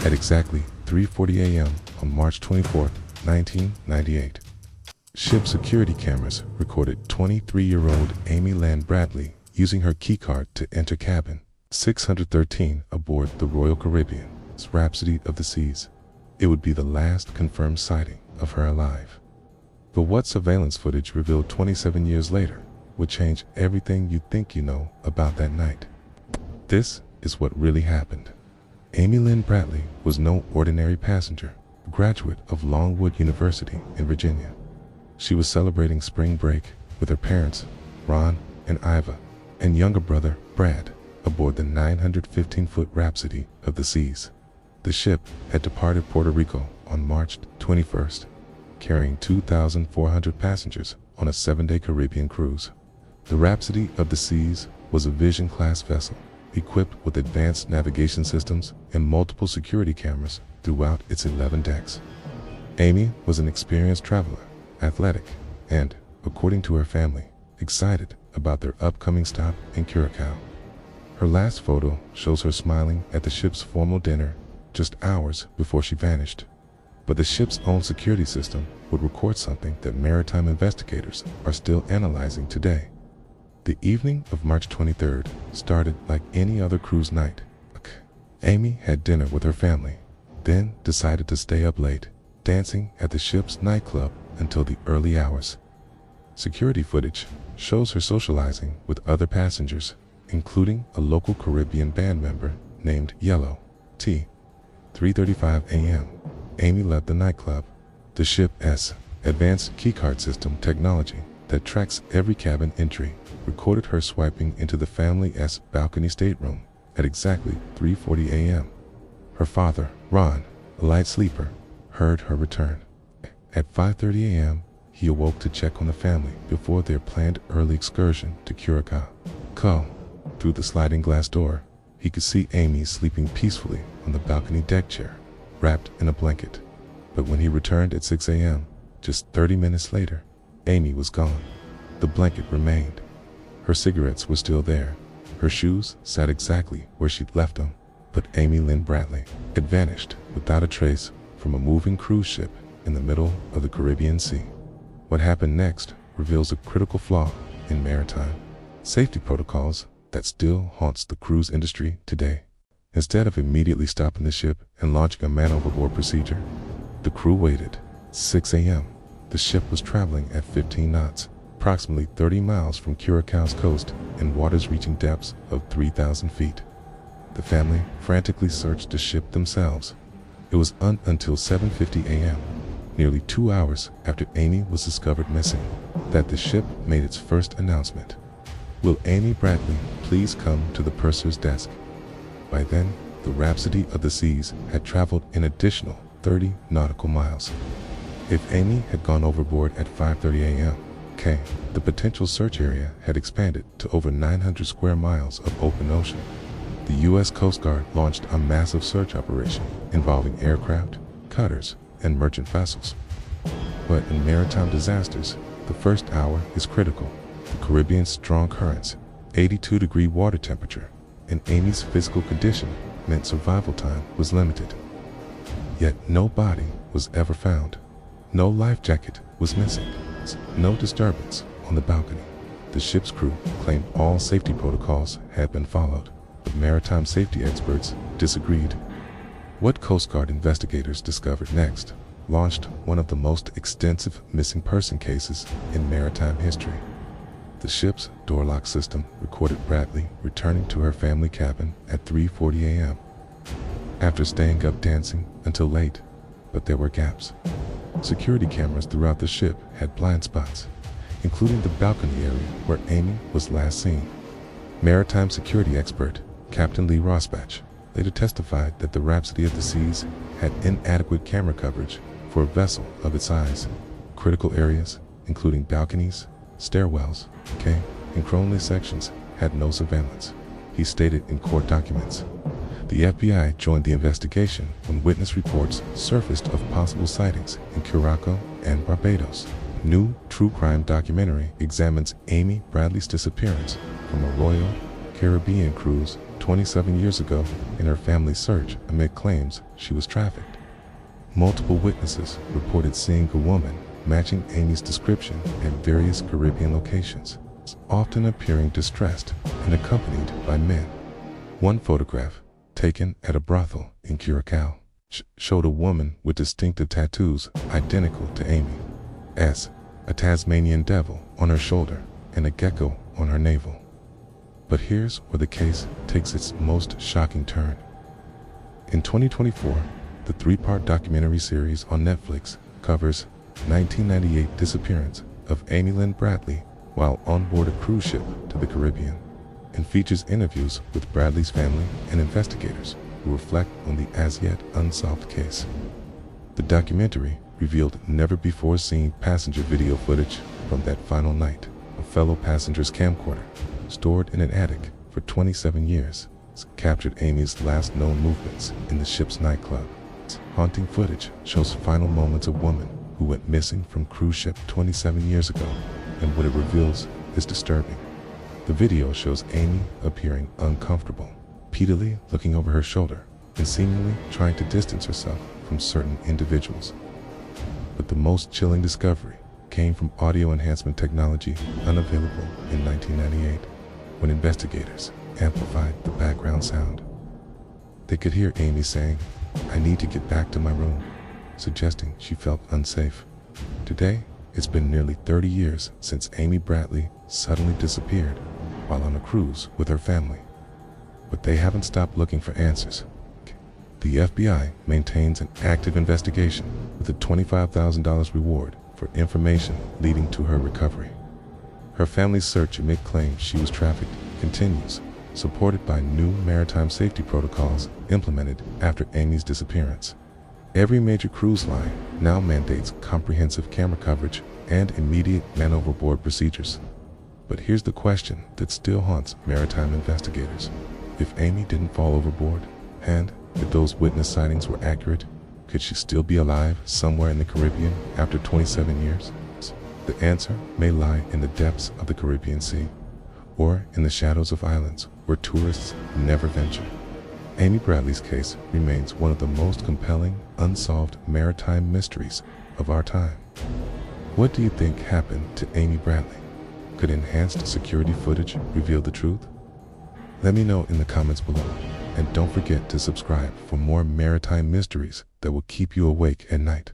at exactly 3:40 a.m. on March 24, 1998. Ship security cameras recorded 23-year-old Amy Lynn Bradley using her keycard to enter cabin 613 aboard the Royal Caribbean's Rhapsody of the Seas. It would be the last confirmed sighting of her alive. But what surveillance footage revealed 27 years later would change everything you think you know about that night. This is what really happened. Amy Lynn Bradley was no ordinary passenger, a graduate of Longwood University in Virginia. She was celebrating spring break with her parents, Ron and Iva, and younger brother, Brad, aboard the 915-foot Rhapsody of the Seas. The ship had departed Puerto Rico on March 21st, carrying 2,400 passengers on a 7-day Caribbean cruise. The Rhapsody of the Seas was a Vision-class vessel, equipped with advanced navigation systems and multiple security cameras throughout its 11 decks. Amy was an experienced traveler, athletic, and, according to her family, excited about their upcoming stop in Curacao. Her last photo shows her smiling at the ship's formal dinner just hours before she vanished. But the ship's own security system would record something that maritime investigators are still analyzing today. The evening of March 23rd started like any other cruise night. Amy had dinner with her family, then decided to stay up late, dancing at the ship's nightclub until the early hours. Security footage shows her socializing with other passengers, including a local Caribbean band member named Yellow T. 3:35 a.m. Amy left the nightclub. The ship's advanced keycard system technology that tracks every cabin entry recorded her swiping into the family's balcony stateroom at exactly 3:40 a.m. Her father, Ron, a light sleeper, heard her return. At 5:30 a.m., he awoke to check on the family before their planned early excursion to Curacao. Through the sliding glass door, he could see Amy sleeping peacefully on the balcony deck chair, wrapped in a blanket. But when he returned at 6 a.m., just 30 minutes later, Amy was gone. The blanket remained. Her cigarettes were still there. Her shoes sat exactly where she'd left them. But Amy Lynn Bradley had vanished without a trace from a moving cruise ship in the middle of the Caribbean Sea. What happened next reveals a critical flaw in maritime safety protocols that still haunts the cruise industry today. Instead of immediately stopping the ship and launching a man-overboard procedure, the crew waited. 6 a.m. The ship was traveling at 15 knots, approximately 30 miles from Curacao's coast in waters reaching depths of 3,000 feet. The family frantically searched the ship themselves. It was until 7:50 a.m., nearly 2 hours after Amy was discovered missing, that the ship made its first announcement. "Will Amy Bradley please come to the purser's desk?" By then, the Rhapsody of the Seas had traveled an additional 30 nautical miles. If Amy had gone overboard at 5:30 a.m., the potential search area had expanded to over 900 square miles of open ocean. The U.S. Coast Guard launched a massive search operation involving aircraft, cutters, and merchant vessels. But in maritime disasters, the first hour is critical. The Caribbean's strong currents, 82-degree water temperature, and Amy's physical condition meant survival time was limited. Yet no body was ever found. No life jacket was missing. No disturbance on the balcony. The ship's crew claimed all safety protocols had been followed, but maritime safety experts disagreed. What Coast Guard investigators discovered next launched one of the most extensive missing person cases in maritime history. The ship's door lock system recorded Bradley returning to her family cabin at 3:40 a.m. after staying up dancing until late, but there were gaps. Security cameras throughout the ship had blind spots, including the balcony area where Amy was last seen. Maritime security expert Captain Lee Rosbach later testified that the Rhapsody of the Seas had inadequate camera coverage for a vessel of its size. Critical areas, including balconies, stairwells, and crowley sections, had no surveillance, he stated in court documents. The FBI joined the investigation when witness reports surfaced of possible sightings in Curacao and Barbados. New true crime documentary examines Amy Bradley's disappearance from a Royal Caribbean cruise to 27 years ago in her family's search amid claims she was trafficked. Multiple witnesses reported seeing a woman matching Amy's description at various Caribbean locations, often appearing distressed and accompanied by men. One photograph, taken at a brothel in Curacao, showed a woman with distinctive tattoos identical to Amy's, a Tasmanian devil on her shoulder and a gecko on her navel. But here's where the case takes its most shocking turn. In 2024, the 3-part documentary series on Netflix covers 1998 disappearance of Amy Lynn Bradley while on board a cruise ship to the Caribbean, and features interviews with Bradley's family and investigators who reflect on the as-yet unsolved case. The documentary revealed never-before-seen passenger video footage from that final night. A fellow passenger's camcorder, stored in an attic for 27 years, captured Amy's last known movements in the ship's nightclub. Haunting footage shows final moments of a woman who went missing from cruise ship 27 years ago, and what it reveals is disturbing. The video shows Amy appearing uncomfortable, repeatedly looking over her shoulder and seemingly trying to distance herself from certain individuals. But the most chilling discovery came from audio enhancement technology unavailable in 1998, when investigators amplified the background sound. They could hear Amy saying, "I need to get back to my room," suggesting she felt unsafe. Today, it's been nearly 30 years since Amy Bradley suddenly disappeared while on a cruise with her family. But they haven't stopped looking for answers. The FBI maintains an active investigation with a $25,000 reward for information leading to her recovery. Her family's search amid claims she was trafficked continues, supported by new maritime safety protocols implemented after Amy's disappearance. Every major cruise line now mandates comprehensive camera coverage and immediate man overboard procedures. But here's the question that still haunts maritime investigators. If Amy didn't fall overboard, and if those witness sightings were accurate, could she still be alive somewhere in the Caribbean after 27 years? The answer may lie in the depths of the Caribbean Sea, or in the shadows of islands where tourists never venture. Amy Bradley's case remains one of the most compelling, unsolved maritime mysteries of our time. What do you think happened to Amy Bradley? Could enhanced security footage reveal the truth? Let me know in the comments below, and don't forget to subscribe for more maritime mysteries that will keep you awake at night.